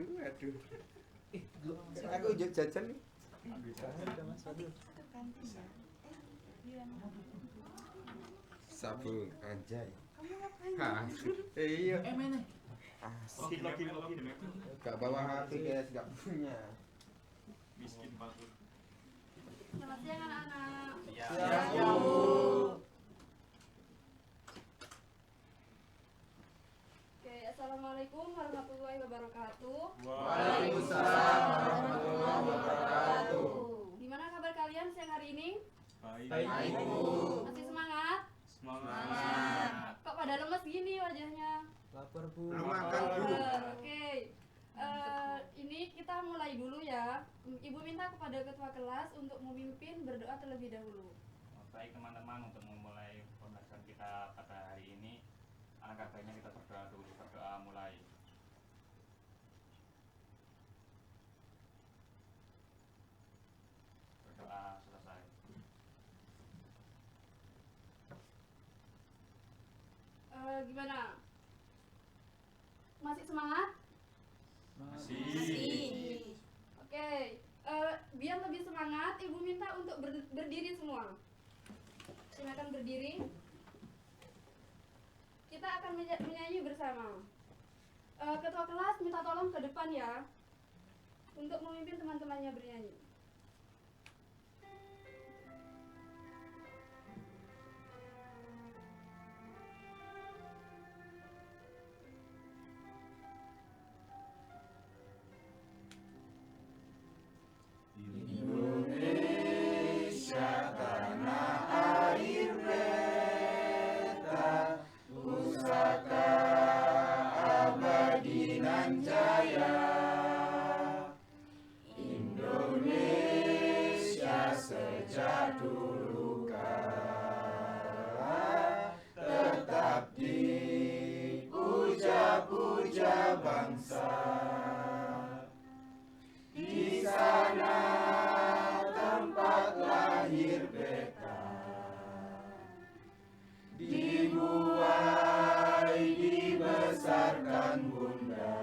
Aduh. Aku jajan nih. Sabun anjay. Kamu ngapain? Iya. Mana? Lagi. Gak bawa HP guys, gak punya. Miskin banget. Selamat siang anak-anak. Siang, Bu. Oke, assalamualaikum warahmatullahi wabarakatuh. Waalaikumsalam warahmatullahi wabarakatuh. Gimana kabar kalian siang hari ini? Baik. Bu. Masih semangat? Semangat. Kok pada lemes gini wajahnya? Lapar Bu. Belum makan, Bu. Oke. Ini kita mulai dulu ya. Ibu minta kepada ketua kelas untuk memimpin berdoa terlebih dahulu. Baik teman-teman, untuk memulai pembahasan kita pada hari ini, alangkah baiknya kita berdoa dulu. Berdoa mulai. Berdoa selesai. Gimana? Masih semangat? Masih. Oke, biar lebih semangat, Ibu minta untuk berdiri semua. Silakan berdiri. Kita akan menyanyi bersama. Ketua kelas minta tolong ke depan ya, untuk memimpin teman-temannya bernyanyi. Indonesia tanah air beta, pusaka abadi nan jaya. Indonesia sejak dulu kala tetap dipuja-puja bangsa. Di sana tempat lahir beta, dibuai dibesarkan bunda,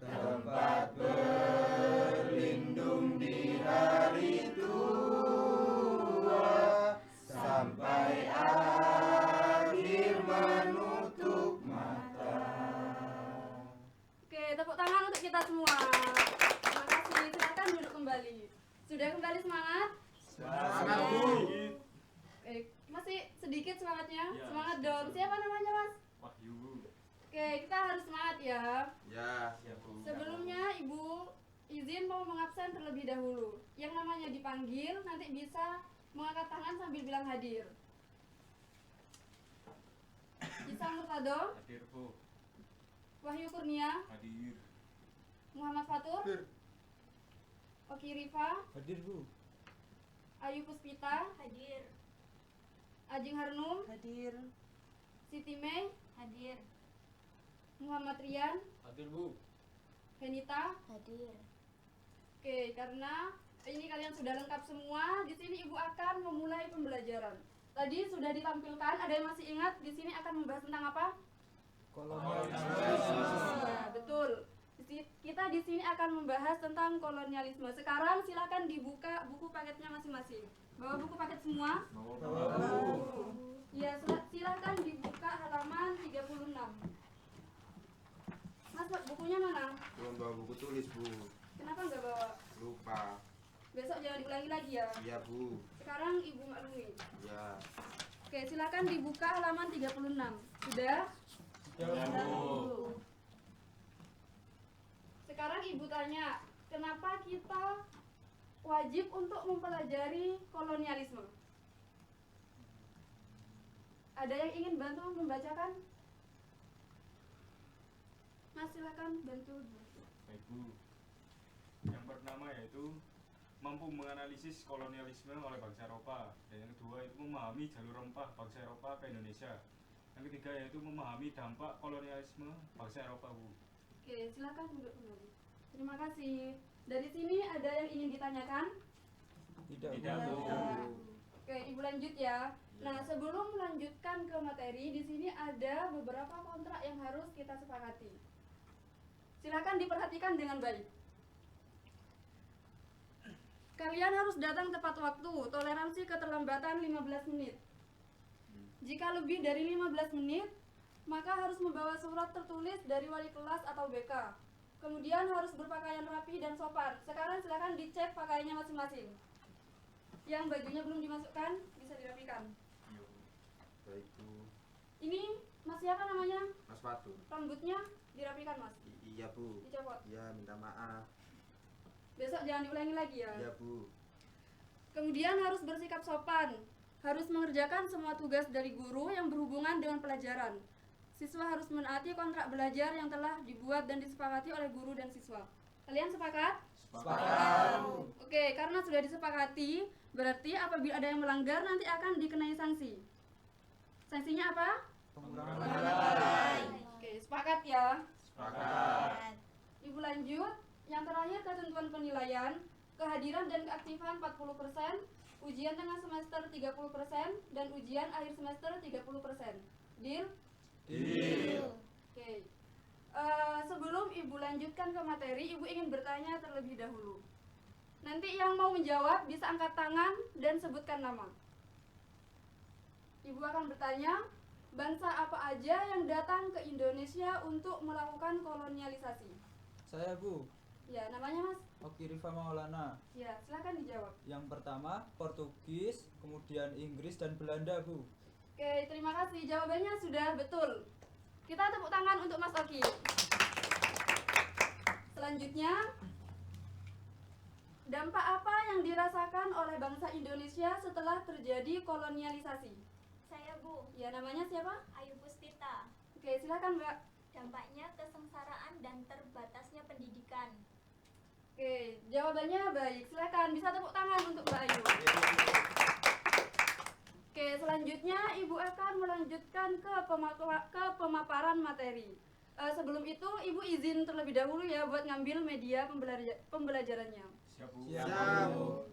tempat berlindung di hari tua, sampai akhir menutup mata. Oke, tepuk tangan untuk kita semua. Terima kasih. Silakan duduk kembali. Sudah kembali semangat? Semangat, Bu. Oke, masih sedikit semangatnya? Ya, Semangat sedikit. dong. Siapa namanya, Mas? Wahyu. Oke, kita harus semangat ya. Ya, Siap, Bu. Sebelumnya Ibu izin mau mengabsen terlebih dahulu. Yang namanya dipanggil nanti bisa mengangkat tangan sambil bilang hadir. Isa Murtado, Hadir, Bu. Wahyu Kurnia, Hadir. Muhammad Fatur, Oki Rifa, Hadir Bu. Ayu Puspita, Hadir. Ajeng Harnum, Hadir. Siti Mei, Hadir. Muhammad Rian, Hadir Bu. Henita. Hadir. Oke, karena ini kalian sudah lengkap semua, di sini Ibu akan memulai pembelajaran. Tadi sudah ditampilkan, ada yang masih ingat di sini akan membahas tentang apa? Kolonialisme. Ya, betul. Kita di sini akan membahas tentang kolonialisme. Sekarang silakan dibuka buku paketnya masing-masing. Bawa buku paket semua? Ya, silakan dibuka halaman 36. Mas, bukunya mana? belum bawa buku tulis, Bu. Kenapa nggak bawa? Lupa. Besok jangan diulangi lagi ya. Iya, Bu. Sekarang Ibu maklumi. Ya. Oke, silakan dibuka halaman 36. Sudah? Bu. Sekarang Ibu tanya, kenapa kita wajib untuk mempelajari kolonialisme? Ada yang ingin bantu membacakan? Mas, silakan bantu. Baik, Bu. Yang pertama yaitu mampu menganalisis kolonialisme oleh bangsa Eropa, dan yang kedua itu memahami jalur rempah bangsa Eropa ke Indonesia. Yang ketiga yaitu memahami dampak kolonialisme bangsa Eropa, Bu. Oke, silakan duduk kembali. Terima kasih. Dari sini ada yang ingin ditanyakan? Tidak Tidak, Bu. Bu. Oke, Ibu lanjut ya. Nah, sebelum melanjutkan ke materi, di sini ada beberapa kontrak yang harus kita sepakati. Silakan diperhatikan dengan baik. Kalian harus datang tepat waktu, toleransi keterlambatan 15 menit. Jika lebih dari 15 menit, maka harus membawa surat tertulis dari wali kelas atau BK. Kemudian harus berpakaian rapi dan sopan. Sekarang silakan dicek pakaiannya masing-masing. Yang bajunya belum dimasukkan, bisa dirapikan. Baik Bu. Ini Mas siapa namanya? Mas Fatur. Rambutnya dirapikan Mas. Iya Bu. Dicopot. Iya, minta maaf. Besok jangan diulangi lagi ya. Iya Bu. Kemudian harus bersikap sopan. Harus mengerjakan semua tugas dari guru yang berhubungan dengan pelajaran. Siswa harus menaati kontrak belajar yang telah dibuat dan disepakati oleh guru dan siswa. Kalian sepakat? Sepakat. Oke, karena sudah disepakati, berarti apabila ada yang melanggar nanti akan dikenai sanksi. Sanksinya apa? Pengurangan Oke, sepakat ya. Sepakat. Ibu lanjut. Yang terakhir ketentuan penilaian, kehadiran dan keaktifan 40%, ujian tengah semester 30%, dan ujian akhir semester 30%. Deal? Deal. Oke. Sebelum Ibu lanjutkan ke materi, Ibu ingin bertanya terlebih dahulu. Nanti yang mau menjawab bisa angkat tangan dan sebutkan nama. Ibu akan bertanya, bangsa apa aja yang datang ke Indonesia untuk melakukan kolonialisasi? Saya Bu, Ya, namanya Mas? Oki Rifa Maulana. Ya, silakan dijawab. Yang pertama Portugis, kemudian Inggris dan Belanda Bu. Oke, terima kasih. Jawabannya sudah betul. Kita tepuk tangan untuk Mas Oki. Selanjutnya, dampak apa yang dirasakan oleh bangsa Indonesia setelah terjadi kolonialisasi? Saya Bu, Ya, namanya siapa? Ayu Puspita. Oke, silakan Mbak. Dampaknya kesengsaraan dan terbatasnya pendidikan. Oke, jawabannya baik. Silakan, bisa tepuk tangan untuk Mbak Ayu. Oke, selanjutnya Ibu akan melanjutkan ke pemaparan materi. Sebelum itu, Ibu izin terlebih dahulu ya buat ngambil media pembelajarannya. Siap Bu. Siap Bu.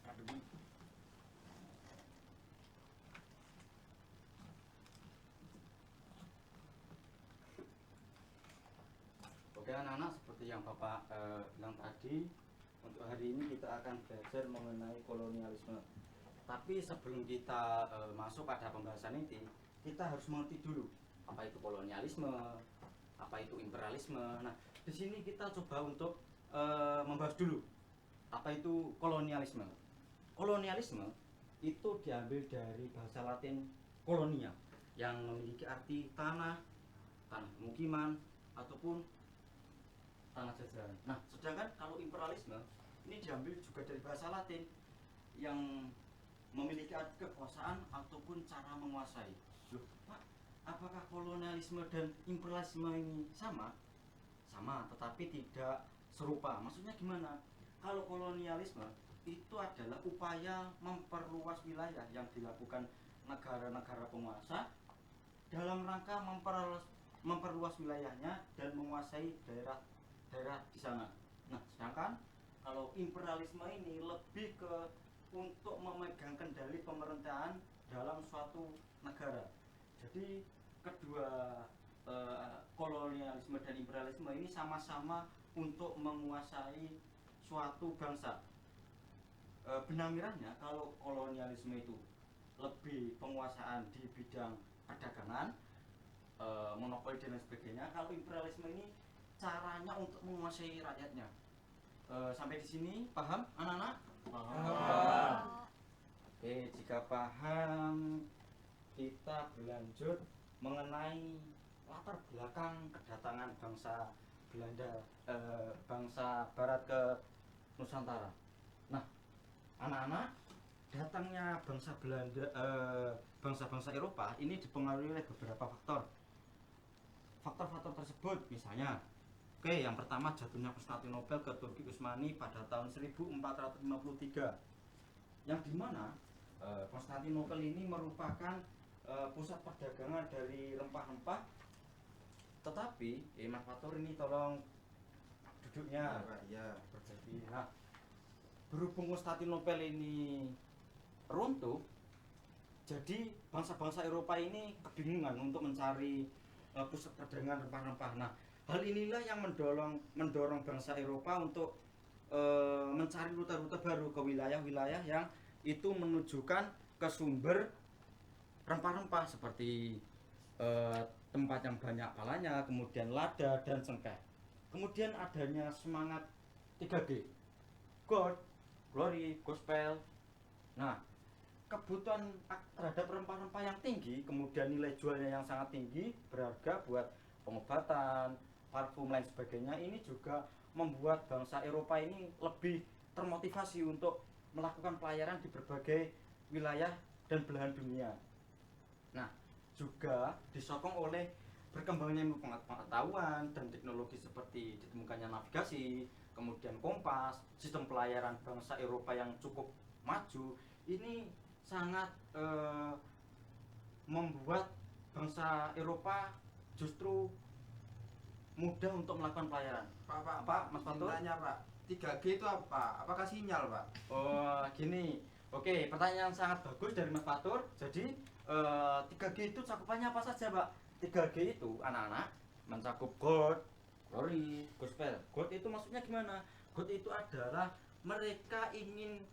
Aduh. Oke anak-anak, seperti yang Bapak bilang tadi, untuk hari ini kita akan belajar mengenai kolonialisme. Tapi sebelum kita masuk pada pembahasan ini, kita harus mengerti dulu apa itu kolonialisme, apa itu imperialisme. Nah, di sini kita coba untuk membahas dulu apa itu kolonialisme. Kolonialisme itu diambil dari bahasa Latin kolonia yang memiliki arti tanah, tanah pemukiman, ataupun tanah jajahan. Nah, sedangkan kalau imperialisme ini diambil juga dari bahasa Latin yang memiliki arti kekuasaan ataupun cara menguasai. Loh, Pak, apakah kolonialisme dan imperialisme ini sama? Sama, tetapi tidak serupa. Maksudnya gimana? Kalau kolonialisme itu adalah upaya memperluas wilayah yang dilakukan negara-negara penguasa dalam rangka memperluas wilayahnya dan menguasai daerah di sana. Nah, sedangkan kalau imperialisme ini lebih ke untuk memegang kendali pemerintahan dalam suatu negara. Jadi kedua kolonialisme dan imperialisme ini sama-sama untuk menguasai suatu bangsa. Benang merahnya kalau kolonialisme itu lebih penguasaan di bidang perdagangan, monopoli dan lain sebagainya. Kalau imperialisme ini caranya untuk menguasai rakyatnya. Sampai di sini paham anak-anak? Paham. Oke, jika paham, kita berlanjut mengenai latar belakang kedatangan bangsa Belanda, bangsa Barat ke Nusantara. Nah, anak-anak, datangnya bangsa Belanda, bangsa-bangsa Eropa ini dipengaruhi oleh beberapa faktor. Faktor-faktor tersebut misalnya, oke, yang pertama jatuhnya Konstantinopel ke Turki Utsmani pada tahun 1453, yang dimana Konstantinopel ini merupakan pusat perdagangan dari rempah-rempah. Tetapi, Mas Fatur ini tolong duduknya. Ya. Berdiri. Nah, berhubung Konstantinopel ini runtuh, Jadi bangsa-bangsa Eropa ini kebingungan untuk mencari pusat perdagangan rempah-rempah. Nah, hal inilah yang mendorong bangsa Eropa untuk mencari rute-rute baru ke wilayah-wilayah yang itu menunjukkan ke sumber rempah-rempah seperti tempat yang banyak palanya, kemudian lada dan cengkeh. Kemudian adanya semangat 3G, God, Glory, Gospel. Nah, kebutuhan terhadap rempah-rempah yang tinggi, kemudian nilai jualnya yang sangat tinggi, berharga buat pengobatan, parfum lain sebagainya, ini juga membuat bangsa Eropa ini lebih termotivasi untuk melakukan pelayaran di berbagai wilayah dan belahan dunia. Nah, juga disokong oleh berkembangnya ilmu pengetahuan dan teknologi seperti ditemukannya navigasi, kemudian kompas, sistem pelayaran bangsa Eropa yang cukup maju, ini sangat membuat bangsa Eropa justru mudah untuk melakukan pelayaran. Pak, Mas Fatur? Tanya Pak, 3G itu apa? Apakah sinyal Pak? Oh, gini. Oke, pertanyaan sangat bagus dari Mas Fatur. Jadi 3G itu cakupannya apa saja, Pak? 3G itu anak-anak mencakup God, Glory, Gospel. God itu maksudnya gimana? God itu adalah mereka ingin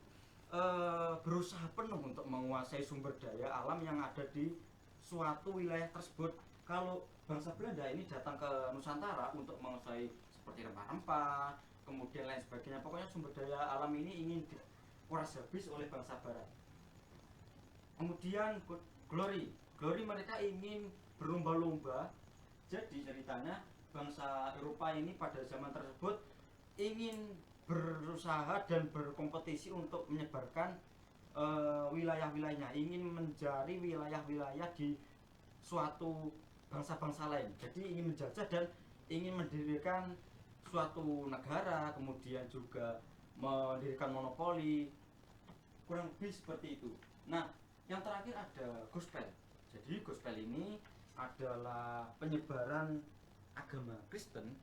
berusaha penuh untuk menguasai sumber daya alam yang ada di suatu wilayah tersebut. Kalau bangsa Belanda ini datang ke Nusantara untuk menguasai seperti rempah-rempah, kemudian lain sebagainya. Pokoknya sumber daya alam ini ingin dikuras habis oleh bangsa Barat. Kemudian Glory mereka ingin berlomba-lomba. Jadi ceritanya bangsa Eropa ini pada zaman tersebut ingin berusaha dan berkompetisi untuk menyebarkan wilayah-wilayahnya, ingin mencari wilayah-wilayah di suatu bangsa-bangsa lain. Jadi ingin menjajah dan ingin mendirikan suatu negara, kemudian juga mendirikan monopoli, kurang lebih seperti itu. Nah, yang terakhir ada Gospel. Jadi Gospel ini adalah penyebaran agama Kristen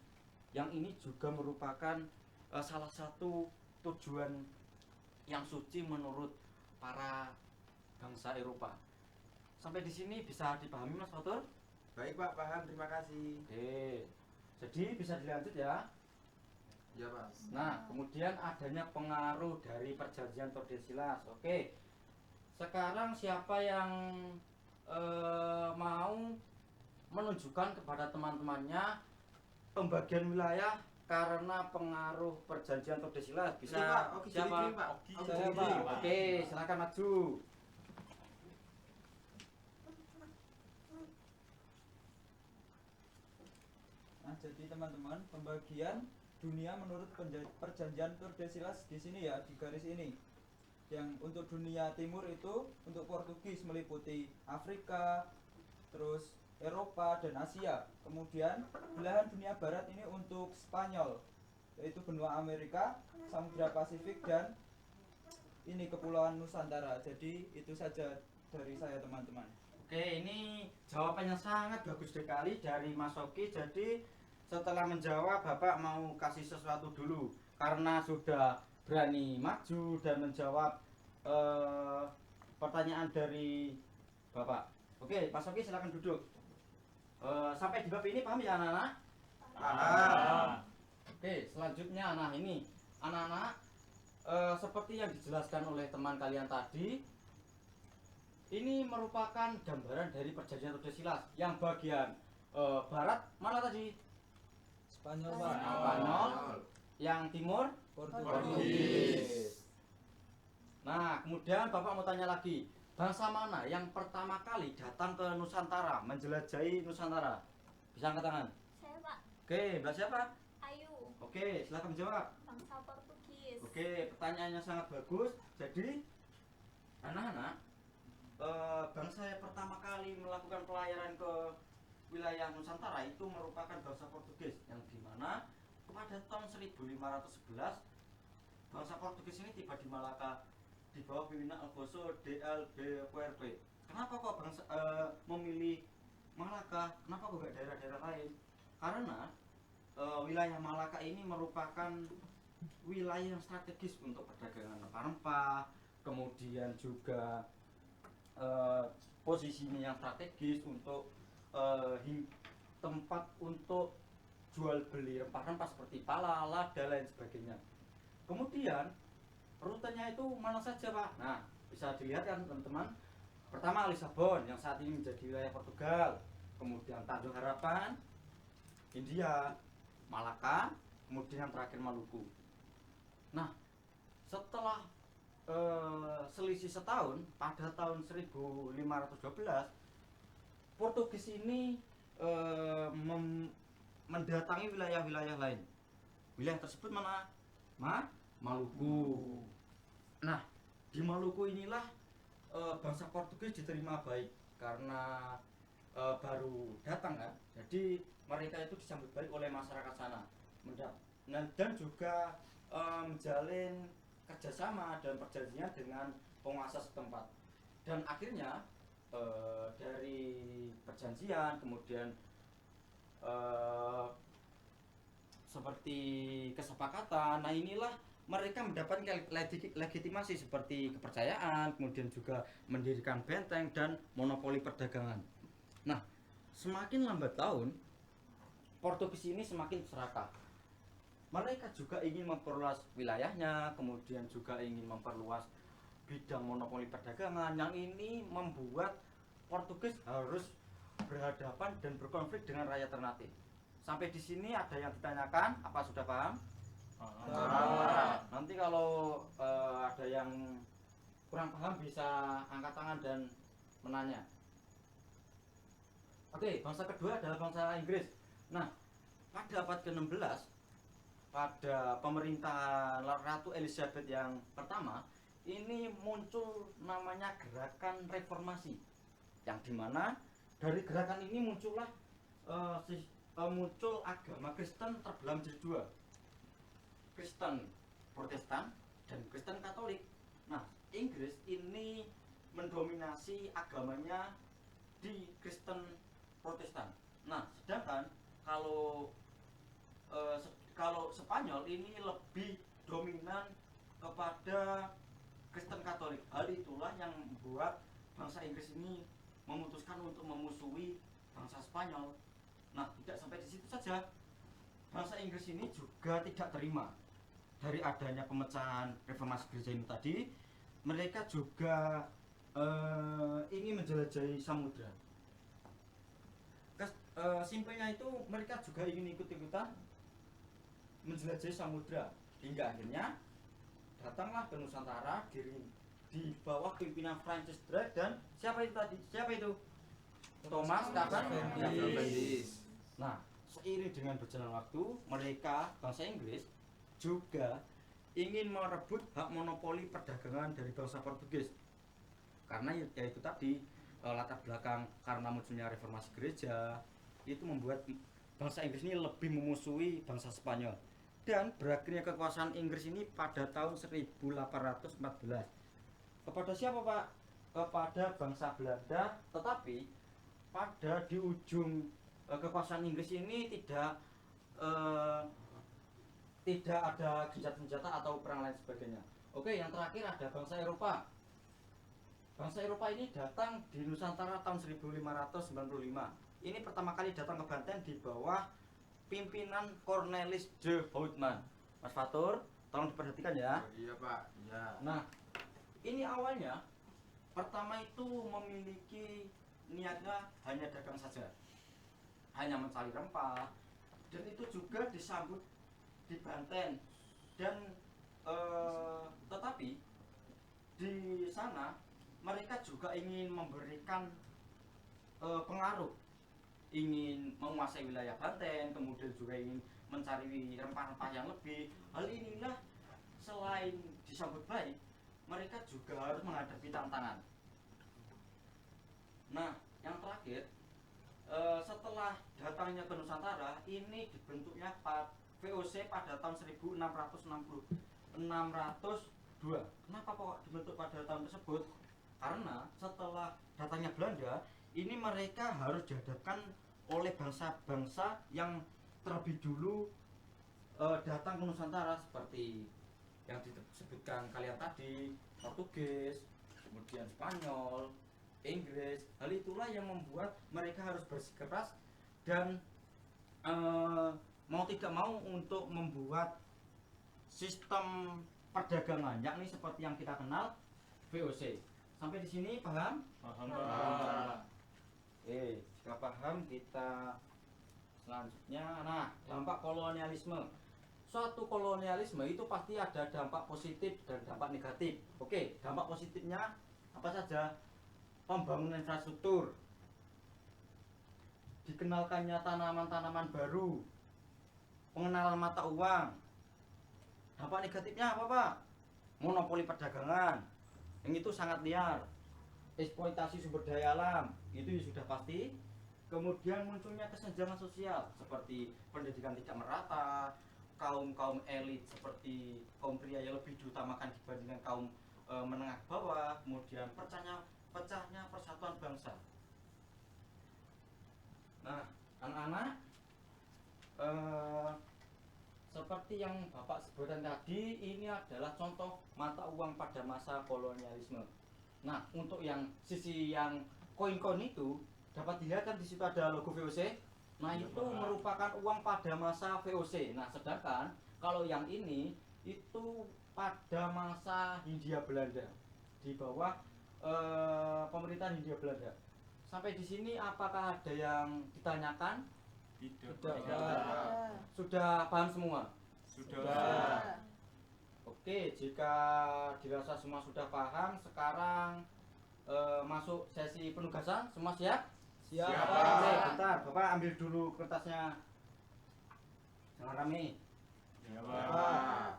yang ini juga merupakan salah satu tujuan yang suci menurut para bangsa Eropa. Sampai di sini bisa dipahami Mas Fatur? Baik Pak, paham. Terima kasih. Oke. Jadi bisa dilanjut ya. Ya Pak. Nah, kemudian adanya pengaruh dari perjanjian Tordesillas. Oke. Sekarang siapa yang mau menunjukkan kepada teman-temannya pembagian wilayah karena pengaruh perjanjian Tordesillas? Bisa Pak, Oki jadi siapa? green, Pak. Oki. Oki Saya, jadi Pak. green. Oke, silakan maju. Nah, jadi teman-teman, pembagian dunia menurut perjanjian Tordesillas di sini ya, di garis ini. Yang untuk dunia timur itu untuk Portugis meliputi Afrika, terus Eropa dan Asia. Kemudian belahan dunia barat ini untuk Spanyol, yaitu benua Amerika, Samudra Pasifik dan ini Kepulauan Nusantara. Jadi itu saja dari saya teman-teman. Oke, ini jawabannya sangat bagus sekali dari Mas Oki. Jadi setelah menjawab, Bapak mau kasih sesuatu dulu karena sudah berani maju dan menjawab pertanyaan dari Bapak. Oke, Mas Oki silakan duduk. Sampai di bab ini paham ya anak-anak? Paham. Oke, selanjutnya nah ini anak-anak seperti yang dijelaskan oleh teman kalian tadi, ini merupakan gambaran dari perjanjian Tordesillas. Yang bagian barat mana tadi? Spanyol, Spanyol. Pak. Spanyol. Yang timur? Portugis. Nah, kemudian Bapak mau tanya lagi, bangsa mana yang pertama kali datang ke Nusantara, menjelajahi Nusantara? Bisa angkat tangan. Saya Pak, Oke, Mbak siapa? Ayu, Oke, silakan jawab. bangsa Portugis. Oke, pertanyaannya sangat bagus. Jadi, anak-anak, bangsa yang pertama kali melakukan pelayaran ke wilayah Nusantara itu merupakan bangsa Portugis, yang dimana pada tahun 1511 bangsa Portugis ini tiba di Malaka di bawah pimpinan Alfonso de Albuquerque. Kenapa kok bangsa memilih Malaka? Kenapa kok gak daerah-daerah lain? Karena wilayah Malaka ini merupakan wilayah yang strategis untuk perdagangan rempah-rempah, kemudian juga posisinya yang strategis untuk tempat untuk jual beli rempah-rempah seperti pala, lada, lain sebagainya. Kemudian rutenya itu mana saja Pak? Nah, bisa dilihat kan teman-teman. Pertama Lisabon yang saat ini menjadi wilayah Portugal, kemudian Tanjung Harapan, India, Malaka, kemudian yang terakhir Maluku. Nah, setelah selisih setahun pada tahun 1512 Portugis ini mendatangi wilayah-wilayah lain. Wilayah tersebut mana? Maluku. Nah, di Maluku inilah bangsa Portugis diterima baik karena baru datang kan. Jadi mereka itu disambut baik oleh masyarakat sana. Dan juga menjalin kerjasama dan perjanjian dengan penguasa setempat. Dan akhirnya dari perjanjian kemudian seperti kesepakatan, nah inilah mereka mendapatkan legitimasi seperti kepercayaan, kemudian juga mendirikan benteng dan monopoli perdagangan. Nah, semakin lambat tahun, Portugis ini semakin serakah. Mereka juga ingin memperluas wilayahnya, kemudian juga ingin memperluas bidang monopoli perdagangan. Yang ini membuat Portugis harus berhadapan dan berkonflik dengan rakyat Ternate. Sampai di sini ada yang ditanyakan, apa sudah paham? Nanti kalau ada yang kurang paham bisa angkat tangan dan menanya. Oke, bangsa kedua adalah bangsa Inggris. Nah, pada abad ke-16 pada pemerintahan Ratu Elizabeth yang pertama ini muncul namanya gerakan reformasi, yang dimana dari gerakan ini muncullah muncul agama Kristen terbelah menjadi dua, Kristen Protestan dan Kristen Katolik. Nah, Inggris ini mendominasi agamanya di Kristen Protestan. Nah, sedangkan kalau Spanyol ini lebih dominan kepada Kristen Katolik. Hal itulah yang membuat bangsa Inggris ini memutuskan untuk memusuhi bangsa Spanyol. Nah, tidak sampai di situ saja. Bangsa Inggris ini juga tidak terima dari adanya pemecahan reformasi gereja ini tadi. Mereka juga ingin menjelajahi samudra. Simpelnya itu mereka juga ingin ikut-ikutan menjelajahi samudra, hingga akhirnya datanglah ke Nusantara di bawah pimpinan Francis Drake dan siapa itu tadi? Siapa itu? Thomas Cavendish. Nah, seiring dengan berjalan waktu, mereka bangsa Inggris juga ingin merebut hak monopoli perdagangan dari bangsa Portugis. Karena yaitu tadi latar belakang karena munculnya reformasi gereja itu membuat bangsa Inggris ini lebih memusuhi bangsa Spanyol. Dan berakhirnya kekuasaan Inggris ini pada tahun 1814. Kepada siapa Pak? Kepada bangsa Belanda. Tetapi pada di ujung kekuasaan Inggris ini tidak ada senjata atau perang lain sebagainya. Oke, yang terakhir ada bangsa Eropa. Bangsa Eropa ini datang di Nusantara tahun 1595. Ini pertama kali datang ke Banten di bawah pimpinan Cornelis de Houtman. Mas Fatur, tolong diperhatikan ya. Iya Pak, iya. Nah, ini awalnya pertama itu memiliki niatnya hanya dagang saja, hanya mencari rempah, dan itu juga disambut di Banten. Dan tetapi di sana mereka juga ingin memberikan pengaruh, ingin menguasai wilayah Banten, kemudian juga ingin mencari rempah-rempah yang lebih. Hal inilah selain disambut baik, mereka juga harus menghadapi tantangan. Nah, yang terakhir, setelah datangnya ke Nusantara, ini dibentuknya VOC pada tahun 1602. Kenapa kok dibentuk pada tahun tersebut? Karena setelah datangnya Belanda, ini mereka harus dihadapkan oleh bangsa-bangsa yang terlebih dulu datang ke Nusantara, seperti yang disebutkan kalian tadi, Portugis, kemudian Spanyol, Inggris. Hal itulah yang membuat mereka harus bersikeras dan mau tidak mau untuk membuat sistem perdagangan, yakni seperti yang kita kenal VOC. Sampai di sini paham? Paham, Jika paham kita selanjutnya. Nah, dampak kolonialisme. Suatu kolonialisme itu pasti ada dampak positif dan dampak negatif. Oke, dampak positifnya apa saja? Pembangunan infrastruktur, dikenalkannya tanaman-tanaman baru, pengenalan mata uang. Dampak negatifnya apa, Pak? Monopoli perdagangan, yang itu sangat liar. Eksploitasi sumber daya alam, itu sudah pasti. Kemudian munculnya kesenjangan sosial seperti pendidikan tidak merata, kaum elit seperti kaum pria yang lebih diutamakan dibandingkan kaum menengah bawah, kemudian pecahnya persatuan bangsa. Nah, anak-anak, seperti yang Bapak sebutkan tadi, ini adalah contoh mata uang pada masa kolonialisme. Nah, untuk yang sisi yang koin-koin itu dapat dilihat kan di situ ada logo VOC. Nah, itu merupakan uang pada masa VOC. Nah, sedangkan kalau yang ini itu pada masa Hindia Belanda, di bawah pemerintahan Hindia Belanda. Sampai di sini apakah ada yang ditanyakan? Tidak. Sudah paham semua? Sudah. Oke, jika dirasa semua sudah paham, sekarang masuk sesi penugasan. Semua siap? Siap. Oke, bentar, Bapak ambil dulu kertasnya. Jangan rame. Ya, Pak. Pak.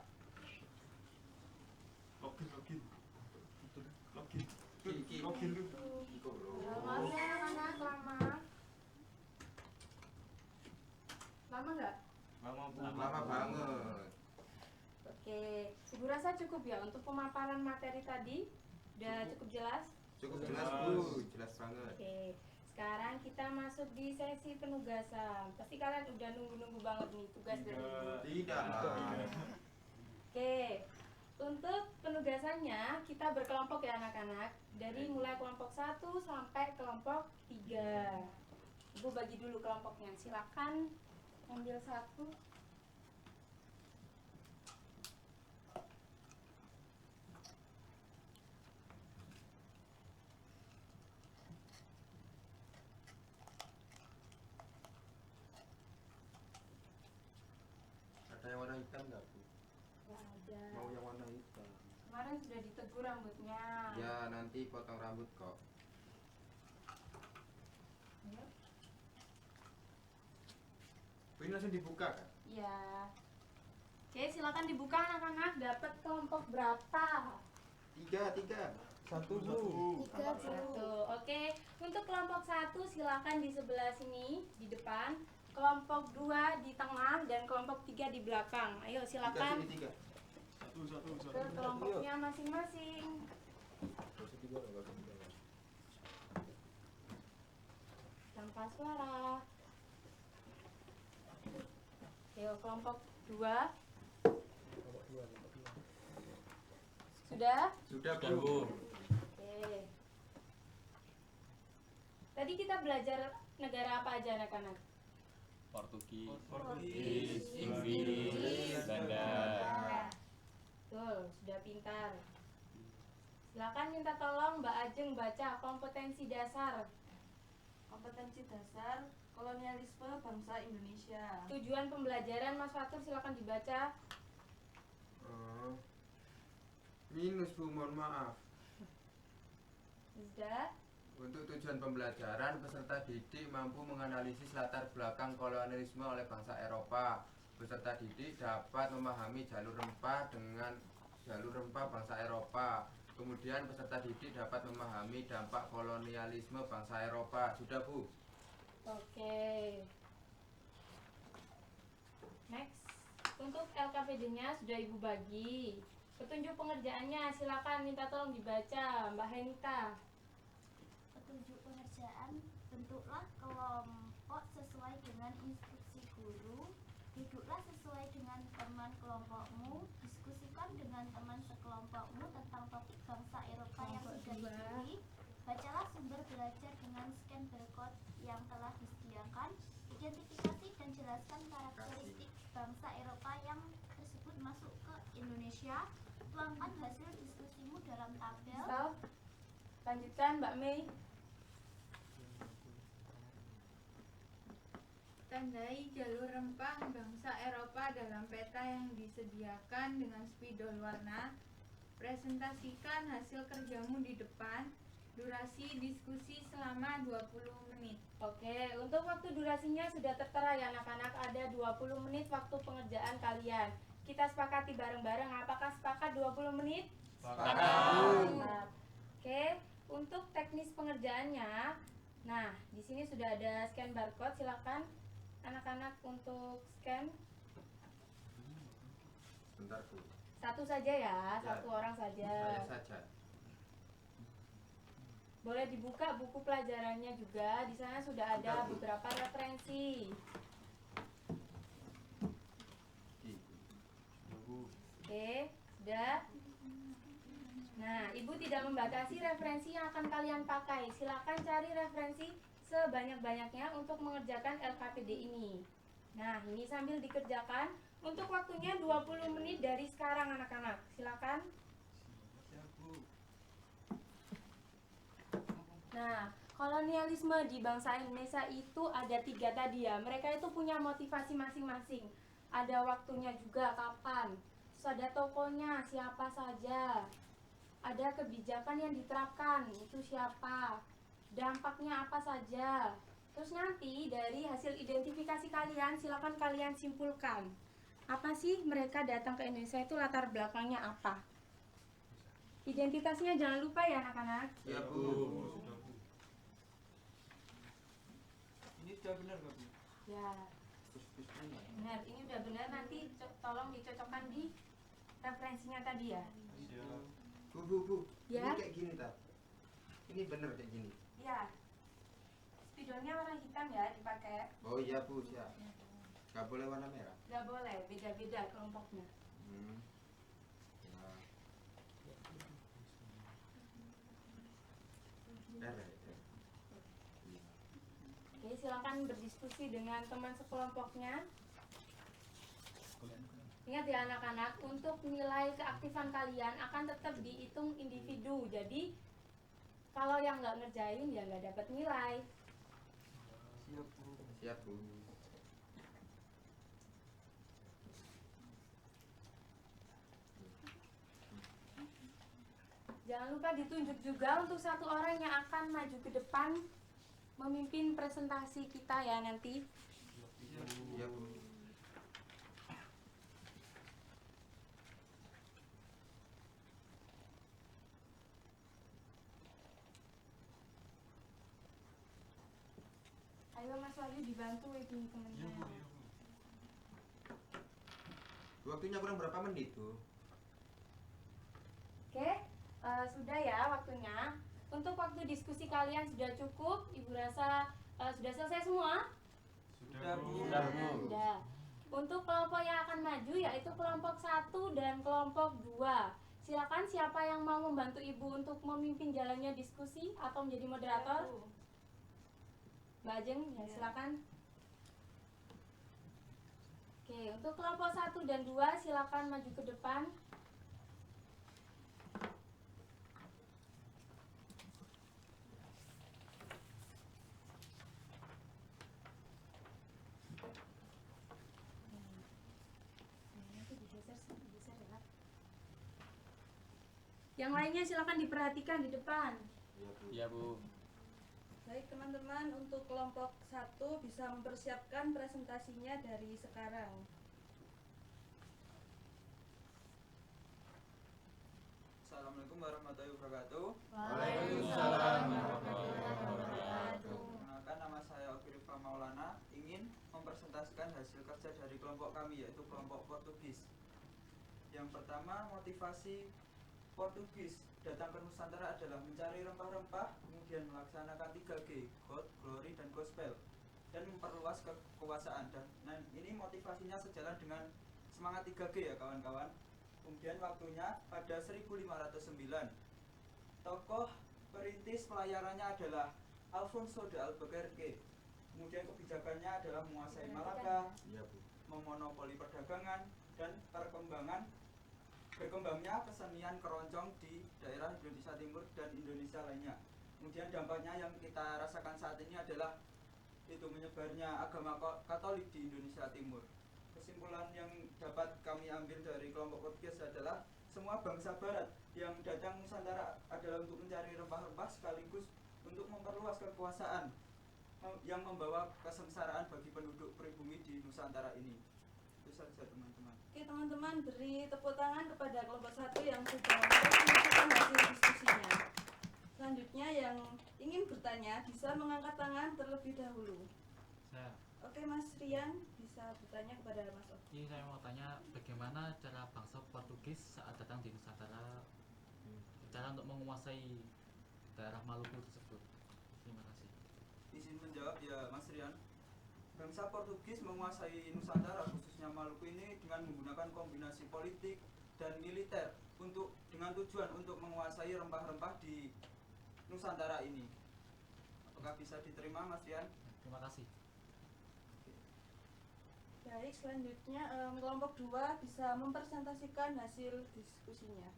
Login dulu. Maaf ya anak-anak, lama. Lama nggak? Lama, Bu. Lama banget. Oke, Ibu rasa cukup ya untuk pemaparan materi tadi? Udah cukup jelas? Cukup jelas, Bu. Jelas banget. Oke, sekarang kita masuk di sesi penugasan. Pasti kalian udah nunggu-nunggu banget nih tugas dari Ibu. Tidak. Oke, untuk penugasannya kita berkelompok ya anak-anak. Dari mulai kelompok 1 sampai kelompok 3. Ibu bagi dulu kelompoknya. Silakan ambil satu. Ada yang warna hitam nggak, Bu? Nggak ada. Mau yang warna hitam? Kemarin sudah ditegur rambutnya. Ya, nanti potong rambut kok. Ayo. Bu, ini langsung dibuka kan? Iya. Oke, silakan dibuka anak-anak. Dapat kelompok berapa? 3. Satu, Bu. Satu. Oke, untuk kelompok 1 silakan di sebelah sini di depan. Kelompok 2 di tengah dan kelompok 3 di belakang. Ayo silakan Tiga. ke kelompoknya masing-masing. Tanpa suara. Ayo kelompok 2. Sudah? Sudah, Bu. Oke. Tadi kita belajar negara apa aja anak-anak? Portugis, Inggris, Belanda. Betul, sudah pintar. Silakan minta tolong Mbak Ajeng baca kompetensi dasar. Kompetensi dasar kolonialisme bangsa Indonesia. Tujuan pembelajaran Mas Fatur silakan dibaca. Minus, Bu, mohon maaf. Sudah. Untuk tujuan pembelajaran, peserta didik mampu menganalisis latar belakang kolonialisme oleh bangsa Eropa. Peserta didik dapat memahami jalur rempah bangsa Eropa. Kemudian peserta didik dapat memahami dampak kolonialisme bangsa Eropa. Sudah, Bu? Oke. Next. Untuk LKPD-nya sudah Ibu bagi. Petunjuk pengerjaannya silakan minta tolong dibaca Mbak Henita. Petunjuk pengerjaan, bentuklah kelompok sesuai dengan instruksi guru, duduklah sesuai dengan teman kelompokmu, diskusikan dengan teman sekelompokmu tentang topik bangsa Eropa yang sudah dipilih, bacalah sumber belajar dengan scan barcode yang telah disediakan. Identifikasi dan jelaskan karakteristik bangsa Eropa yang tersebut masuk ke Indonesia. Tuangkan hasil diskusimu dalam tabel. Stop. Lanjutkan Mbak Mei. Tandai jalur rempah bangsa Eropa dalam peta yang disediakan dengan spidol warna. Presentasikan hasil kerjamu di depan. Durasi diskusi selama 20 menit. Oke, untuk waktu durasinya sudah tertera ya anak-anak, ada 20 menit waktu pengerjaan kalian. Kita sepakati bareng-bareng, apakah sepakat 20 menit? Sepakat. Oke, untuk teknis pengerjaannya, nah di sini sudah ada scan barcode, silakan anak-anak untuk scan. Bentar Bu. Satu saja ya, satu orang saja. Saya saja. Boleh dibuka buku pelajarannya juga. Di sana sudah ada beberapa referensi. Oke, sudah. Nah, Ibu tidak membatasi referensi yang akan kalian pakai. Silakan cari referensi sebanyak-banyaknya untuk mengerjakan LKPD ini. Nah, ini sambil dikerjakan. Untuk waktunya 20 menit dari sekarang anak-anak. Silakan. Nah, kolonialisme di bangsa Indonesia itu ada 3 tadi ya. Mereka itu punya motivasi masing-masing. Ada waktunya juga, kapan. Terus ada tokonya, siapa saja. Ada kebijakan yang diterapkan, itu siapa. Dampaknya apa saja. Terus nanti dari hasil identifikasi kalian, silakan kalian simpulkan. Apa sih mereka datang ke Indonesia itu, latar belakangnya apa. Identitasnya jangan lupa ya anak-anak. Ya Bu. Ini sudah benar nggak Bu? Ya, benar. Ini udah benar. Nanti tolong dicocokkan di referensinya tadi ya. Bu. Ya. Ini kayak gini tak? Ini bener kayak gini. Ya. Spidolnya warna hitam ya dipakai. Oh iya Bu, siap. Gak boleh warna merah. Gak boleh, beda-beda kelompoknya. Ya. Oke, silakan berdiskusi dengan teman sekelompoknya. Ingat ya anak-anak, untuk nilai keaktifan kalian akan tetap dihitung individu. Jadi kalau yang nggak ngerjain ya nggak dapat nilai. Siap Bu. Siap Bu. Jangan lupa ditunjuk juga untuk satu orang yang akan maju ke depan memimpin presentasi kita ya nanti. Iya Bu. Ayo Mas Wahyu dibantu ini temennya. Waktunya kurang berapa menit Bu? Oke, sudah ya waktunya. Untuk waktu diskusi kalian sudah cukup. Ibu rasa sudah selesai semua? Sudah Bu. Sudah. Untuk kelompok yang akan maju yaitu kelompok 1 dan kelompok 2. Silakan siapa yang mau membantu Ibu untuk memimpin jalannya diskusi atau menjadi moderator? Mbak Ajeng, ya silakan. Oke, untuk kelompok 1 dan 2 silakan maju ke depan. Yang lainnya silakan diperhatikan di depan. Iya Bu. Baik teman-teman, untuk kelompok 1 bisa mempersiapkan presentasinya dari sekarang. Assalamualaikum warahmatullahi wabarakatuh. Waalaikumsalam warahmatullahi wabarakatuh. Perkenalkan, nama saya Okirifa Maulana, ingin mempresentasikan hasil kerja dari kelompok kami, yaitu kelompok Portugis. Yang pertama, motivasi Portugis datang ke Nusantara adalah mencari rempah-rempah, kemudian melaksanakan 3G, God, Glory, dan Gospel, dan memperluas kekuasaan. Dan ini motivasinya sejalan dengan semangat 3G ya kawan-kawan. Kemudian waktunya pada 1509. Tokoh perintis pelayarannya adalah Alfonso de Albuquerque. Kemudian kebijakannya adalah menguasai Malaka, Iya, Bu. memonopoli perdagangan, dan berkembangnya kesenian keroncong di daerah Indonesia Timur dan Indonesia lainnya. Kemudian dampaknya yang kita rasakan saat ini adalah itu menyebarnya agama Katolik di Indonesia Timur. Kesimpulan yang dapat kami ambil dari kelompok podcast adalah semua bangsa Barat yang datang Nusantara adalah untuk mencari rempah-rempah sekaligus untuk memperluas kekuasaan yang membawa kesengsaraan bagi penduduk pribumi di Nusantara ini. Itu saja teman-teman. Oke teman-teman, beri tepuk tangan kepada kelompok 1 yang sudah mempresentasikan hasil diskusinya. Selanjutnya yang ingin bertanya bisa mengangkat tangan terlebih dahulu. Saya, Oke Mas Rian bisa bertanya kepada Mas Oki. ini saya mau tanya bagaimana cara bangsa Portugis saat datang di Nusantara, cara untuk menguasai daerah Maluku tersebut. Terima kasih. Izin menjawab ya Mas Rian. Bangsa Portugis menguasai Nusantara khususnya Maluku ini dengan menggunakan kombinasi politik dan militer dengan tujuan untuk menguasai rempah-rempah di Nusantara ini. Apakah bisa diterima Mas Rian? Terima kasih. Baik, selanjutnya kelompok 2 bisa mempresentasikan hasil diskusinya.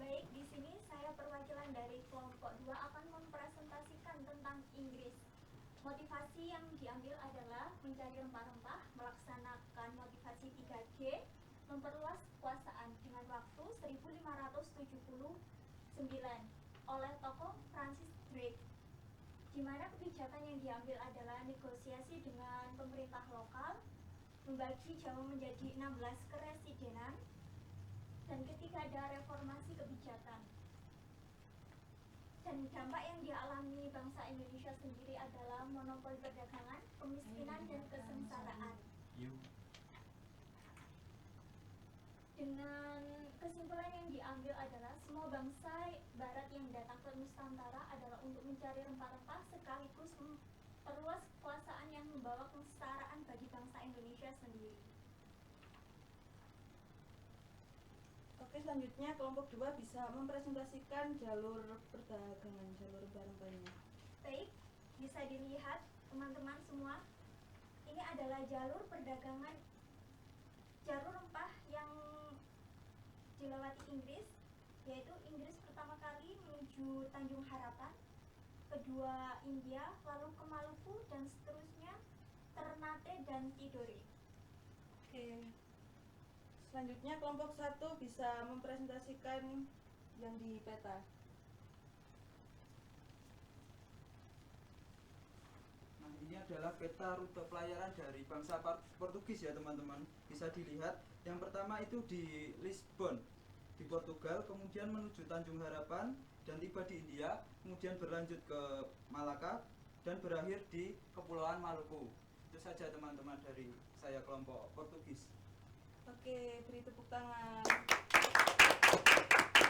Baik, di sini saya perwakilan dari kelompok 2 akan mempresentasikan tentang Inggris. Motivasi yang diambil adalah mencari rempah-rempah, melaksanakan motivasi 3G, memperluas kekuasaan dengan waktu 1579 oleh tokoh Francis Drake, di mana kebijakan yang diambil adalah negosiasi dengan pemerintah lokal, membagi Jawa menjadi 16 keresidenan, dan ketika ada reformasi kebijakan. Dan dampak yang dialami bangsa Indonesia sendiri adalah monopoli perdagangan, kemiskinan, dan kesengsaraan. Dengan kesimpulan yang diambil adalah semua bangsa Barat yang datang ke Nusantara adalah untuk mencari rempah-rempah sekaligus memperluas kekuasaan yang membawa kesetaraan bagi bangsa Indonesia sendiri. Oke, selanjutnya kelompok 2 bisa mempresentasikan jalur perdagangan, jalur rempah-rempahnya. Baik, bisa dilihat teman-teman semua, ini adalah jalur perdagangan, jalur rempah yang dilewati Inggris, yaitu Inggris pertama kali menuju Tanjung Harapan, kedua India, lalu ke Maluku, dan seterusnya Ternate dan Tidore. Oke. Selanjutnya kelompok 1 bisa mempresentasikan yang di peta. Nah, ini adalah peta rute pelayaran dari bangsa Portugis ya teman-teman. Bisa dilihat, yang pertama itu di Lisbon, di Portugal, kemudian menuju Tanjung Harapan dan tiba di India, kemudian berlanjut ke Malaka dan berakhir di Kepulauan Maluku. Itu saja teman-teman dari saya kelompok Portugis. Oke, beri tepuk tangan.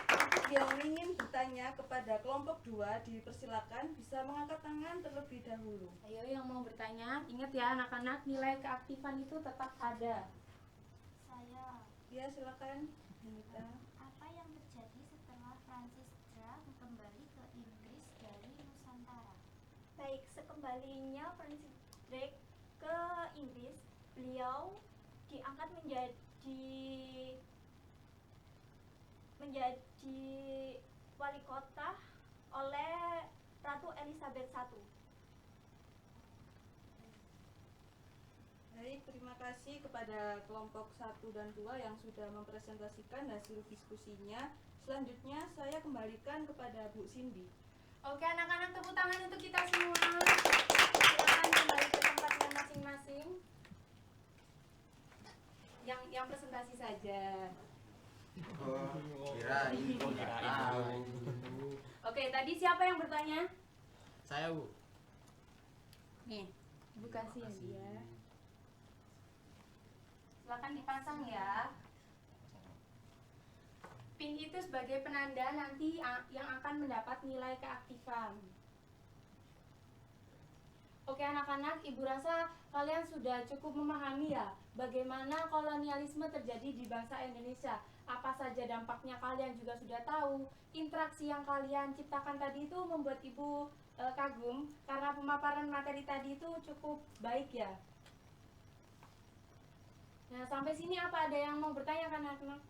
Untuk yang ingin bertanya kepada kelompok 2 dipersilakan bisa mengangkat tangan terlebih dahulu. Ayo yang mau bertanya, ingat ya anak-anak, nilai keaktifan itu tetap ada. Saya, Ya, silakan. Anita. apa yang terjadi setelah Francis Drake kembali ke Inggris dari Nusantara? Baik, sekembalinya Francis Drake ke Inggris, beliau diangkat menjadi wali kota oleh Ratu Elizabeth I. Baik, terima kasih kepada kelompok 1 dan 2 yang sudah mempresentasikan hasil diskusinya. Selanjutnya saya kembalikan kepada Bu Cindy. Oke anak-anak, tepuk tangan untuk kita semua. Silakan kembali ke tempatnya masing-masing. Yang presentasi saja. Kirain tahu. Oke, tadi siapa yang bertanya? Saya, Bu. Nih, Ibu kasih ya dia. Silakan dipasang ya. Pin itu sebagai penanda nanti yang akan mendapat nilai keaktifan. Oke anak-anak, Ibu rasa kalian sudah cukup memahami ya bagaimana kolonialisme terjadi di bangsa Indonesia. Apa saja dampaknya kalian juga sudah tahu. Interaksi yang kalian ciptakan tadi itu membuat Ibu kagum karena pemaparan materi tadi itu cukup baik ya. Nah, sampai sini apa ada yang mau bertanya kan anak-anak?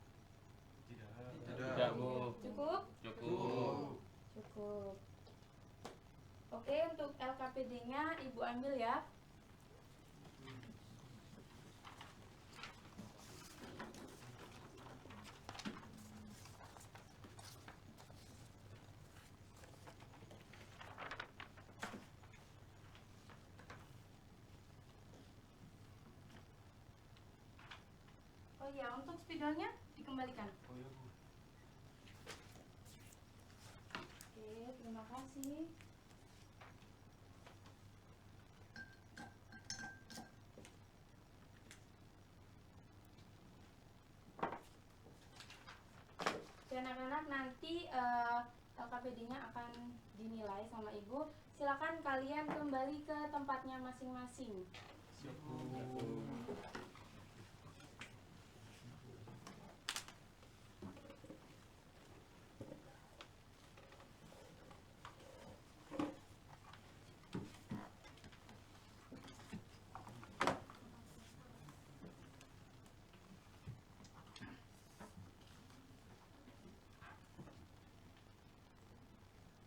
Tidak, Bu. Cukup? Cukup. Cukup. Oke, untuk LKPD-nya Ibu ambil ya. Oh iya, untuk spidolnya dikembalikan. Oh iya, Bu. Oke, terima kasih. Dan anak-anak nanti LKPD-nya akan dinilai sama Ibu. Silakan kalian kembali ke tempatnya masing-masing. Siap, Bu.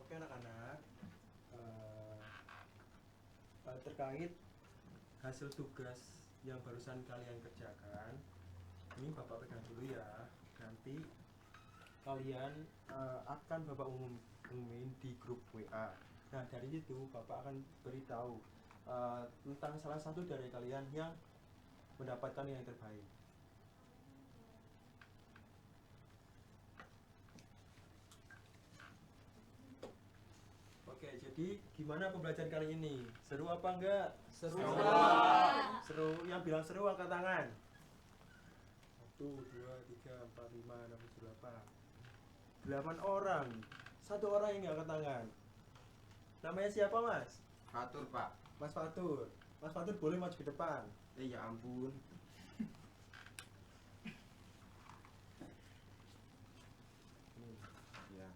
Oke anak-anak, terkait hasil tugas yang barusan kalian kerjakan, ini Bapak pegang dulu ya. Nanti kalian akan Bapak umumin di grup WA. Nah dari situ Bapak akan beritahu tentang salah satu dari kalian yang mendapatkan yang terbaik. Oke, jadi gimana pembelajaran kali ini? Seru apa enggak? Seru. Seru. Yang bilang seru angkat tangan. 1, 2, 3, 4, 5, 6, 7, 8. 8 orang. 1 orang yang nggak angkat tangan. Namanya siapa, Mas? Fatur, Pak. Mas Fatur. Mas Fatur boleh maju ke depan. Ya ampun. Ya.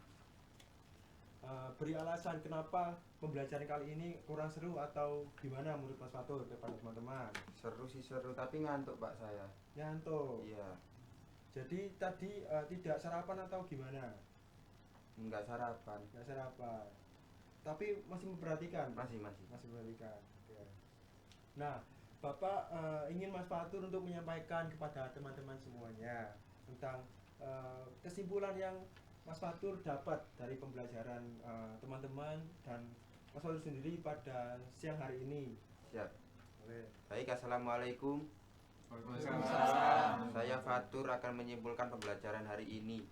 Beri alasan kenapa pembelajaran kali ini kurang seru atau gimana menurut Mas Fatur kepada teman-teman. Seru sih seru, tapi ngantuk Pak saya. Ngantuk. Iya. Jadi tadi tidak sarapan atau gimana? Enggak sarapan. Enggak sarapan. Tapi masih memperhatikan? Masih. Masih memperhatikan. Oke. Nah, Bapak ingin Mas Fatur untuk menyampaikan kepada teman-teman semuanya tentang kesimpulan yang Mas Fatur dapat dari pembelajaran teman-teman dan Mas Fatur sendiri pada siang hari ini. Siap. Oke. Baik, assalamualaikum. Waalaikumsalam. Saya Fatur akan menyimpulkan pembelajaran hari ini.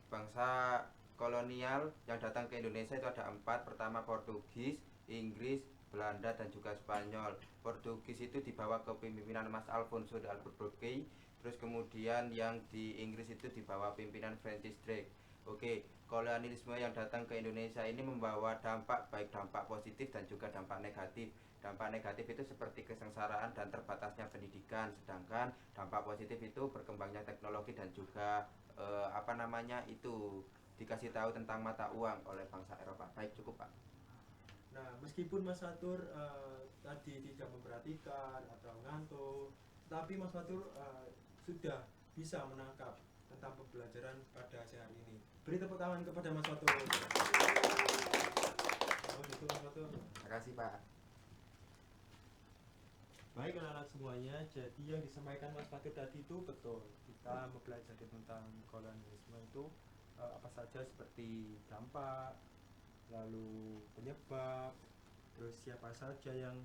Bangsa kolonial yang datang ke Indonesia itu ada 4. Pertama Portugis, Inggris, Belanda dan juga Spanyol. Portugis itu dibawa kepemimpinan Mas Alfonso de Albuquerque. Terus kemudian yang di Inggris itu dibawa pimpinan Francis Drake. Oke, kolonialisme yang datang ke Indonesia ini membawa dampak, baik dampak positif dan juga dampak negatif. Dampak negatif itu seperti kesengsaraan dan terbatasnya pendidikan, sedangkan dampak positif itu berkembangnya teknologi dan juga itu dikasih tahu tentang mata uang oleh bangsa Eropa. Baik, cukup Pak. Nah, meskipun Mas Fatur tadi tidak memperhatikan atau ngantuk, tapi Mas Fatur sudah bisa menangkap tentang pembelajaran pada siang hari ini. Beri tepuk tangan kepada Mas Fatur. Oh, gitu Mas Fatur. Terima kasih Pak. Baik anak-anak semuanya, jadi yang disampaikan Mas Fatur tadi itu betul. Kita mempelajari tentang kolonialisme itu apa saja seperti dampak, lalu penyebab, terus siapa saja yang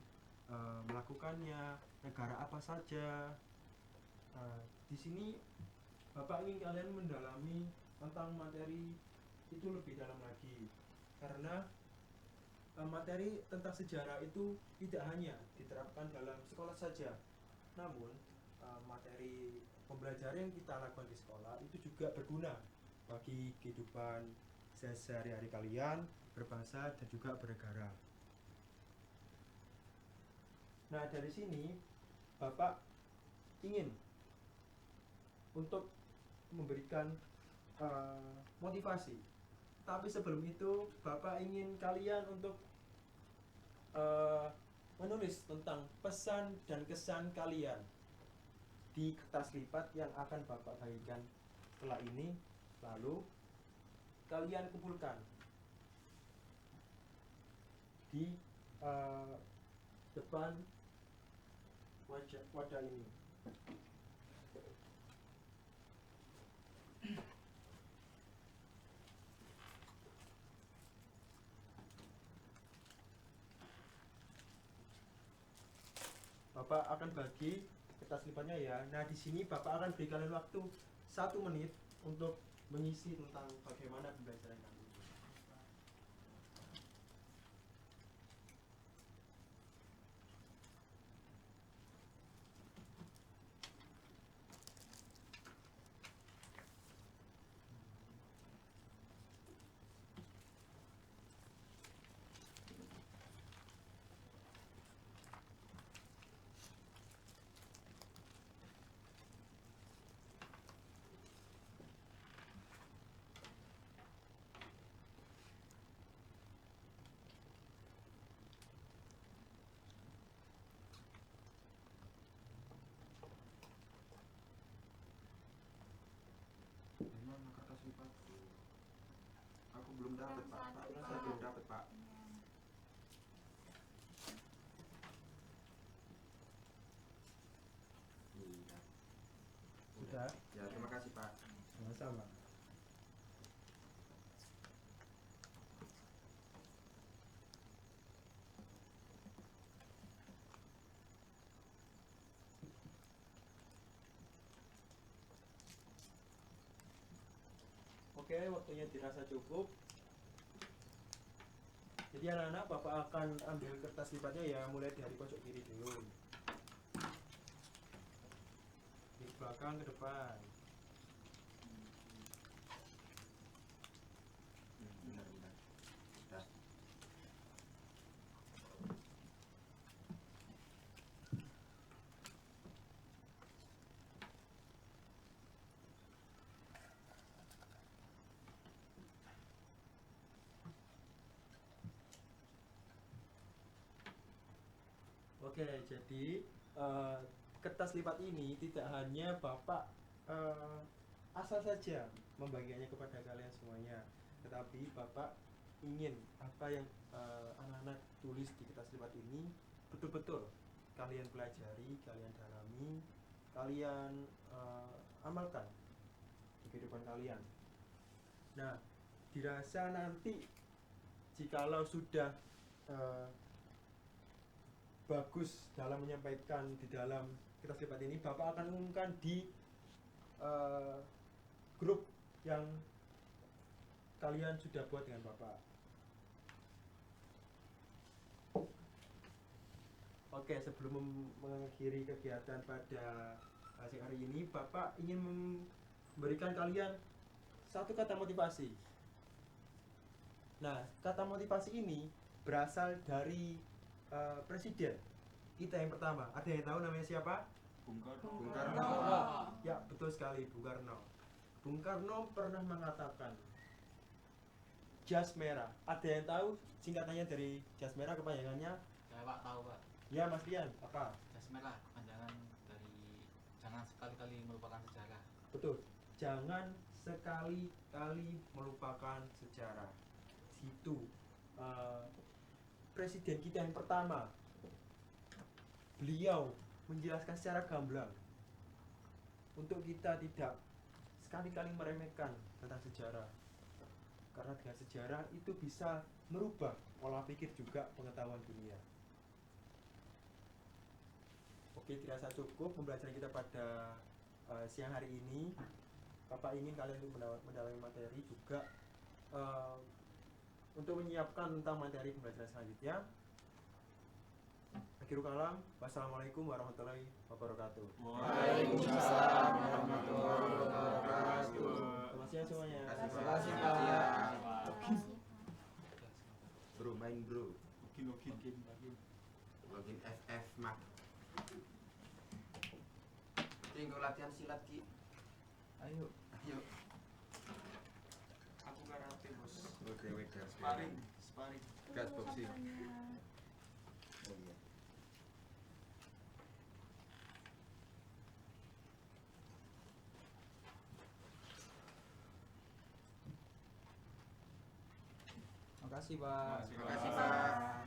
melakukannya, negara apa saja. Di sini Bapak ingin kalian mendalami tentang materi itu lebih dalam lagi, karena materi tentang sejarah itu tidak hanya diterapkan dalam sekolah saja, namun materi pembelajaran yang kita lakukan di sekolah itu juga berguna bagi kehidupan sehari-hari kalian berbangsa dan juga bernegara. Nah dari sini Bapak ingin untuk memberikan motivasi. Tapi sebelum itu Bapak ingin kalian untuk menulis tentang pesan dan kesan kalian di kertas lipat yang akan Bapak bagikan setelah ini. Lalu kalian kumpulkan di depan wadah ini. Bapak akan bagi kertas lipatnya ya. Nah, di sini Bapak akan beri kalian waktu 1 menit untuk mengisi tentang bagaimana pembelajaran kami. Gimana kertas lipatku? Aku belum dapat, Pak. Saya belum dapat, Pak. Iya. Sudah? Ya, terima kasih, Pak. Sama-sama. Oke, waktunya dirasa cukup. Jadi anak-anak, Bapak akan ambil kertas lipatnya ya, mulai dari pojok kiri dulu. Di belakang ke depan. Benar-benar. Sudah. Oke, jadi kertas lipat ini tidak hanya Bapak asal saja membagikannya kepada kalian semuanya, tetapi Bapak ingin apa yang anak-anak tulis di kertas lipat ini betul-betul kalian pelajari, kalian dalami, kalian amalkan di kehidupan kalian. Nah, dirasa nanti jikalau sudah bagus dalam menyampaikan di dalam kertas lipat ini, Bapak akan umumkan di grup yang kalian sudah buat dengan Bapak. Oke, sebelum mengakhiri kegiatan pada siang hari ini, Bapak ingin memberikan kalian satu kata motivasi. Nah, kata motivasi ini berasal dari presiden kita yang pertama. Ada yang tahu namanya siapa? Bung Karno. Bung Karno. Ya, betul sekali, Bung Karno. Bung Karno pernah mengatakan jas merah. Ada yang tahu singkatannya dari jas merah, kepanjangannya? Ya Pak, tahu Pak. Ya, Mas Rian, apa? Jas merah, kepanjangan dari jangan sekali-kali melupakan sejarah. Betul. Jangan sekali-kali melupakan sejarah. Situ presiden kita yang pertama, beliau menjelaskan secara gamblang untuk kita tidak sekali-kali meremehkan tentang sejarah, karena dengan sejarah itu bisa merubah pola pikir juga pengetahuan dunia. Oke, dirasa cukup pembelajaran kita pada siang hari ini. Bapak ingin kalian untuk mendalami materi juga untuk menyiapkan tentang materi pembelajaran selanjutnya. Akhirul kalam, wassalamualaikum warahmatullahi wabarakatuh. Waalaikumsalam warahmatullahi wabarakatuh. Selamat siang semuanya. Terima kasih, Pak. Bro, main bro. Login FF Mac. Ki engko latihan silat Ki. Ayo. Ayo. Aku karate, Bos. Oke, gas. Sparring. Gas boxing. Oh iya. Makasih, Pak. Makasih, Makasih, Pak.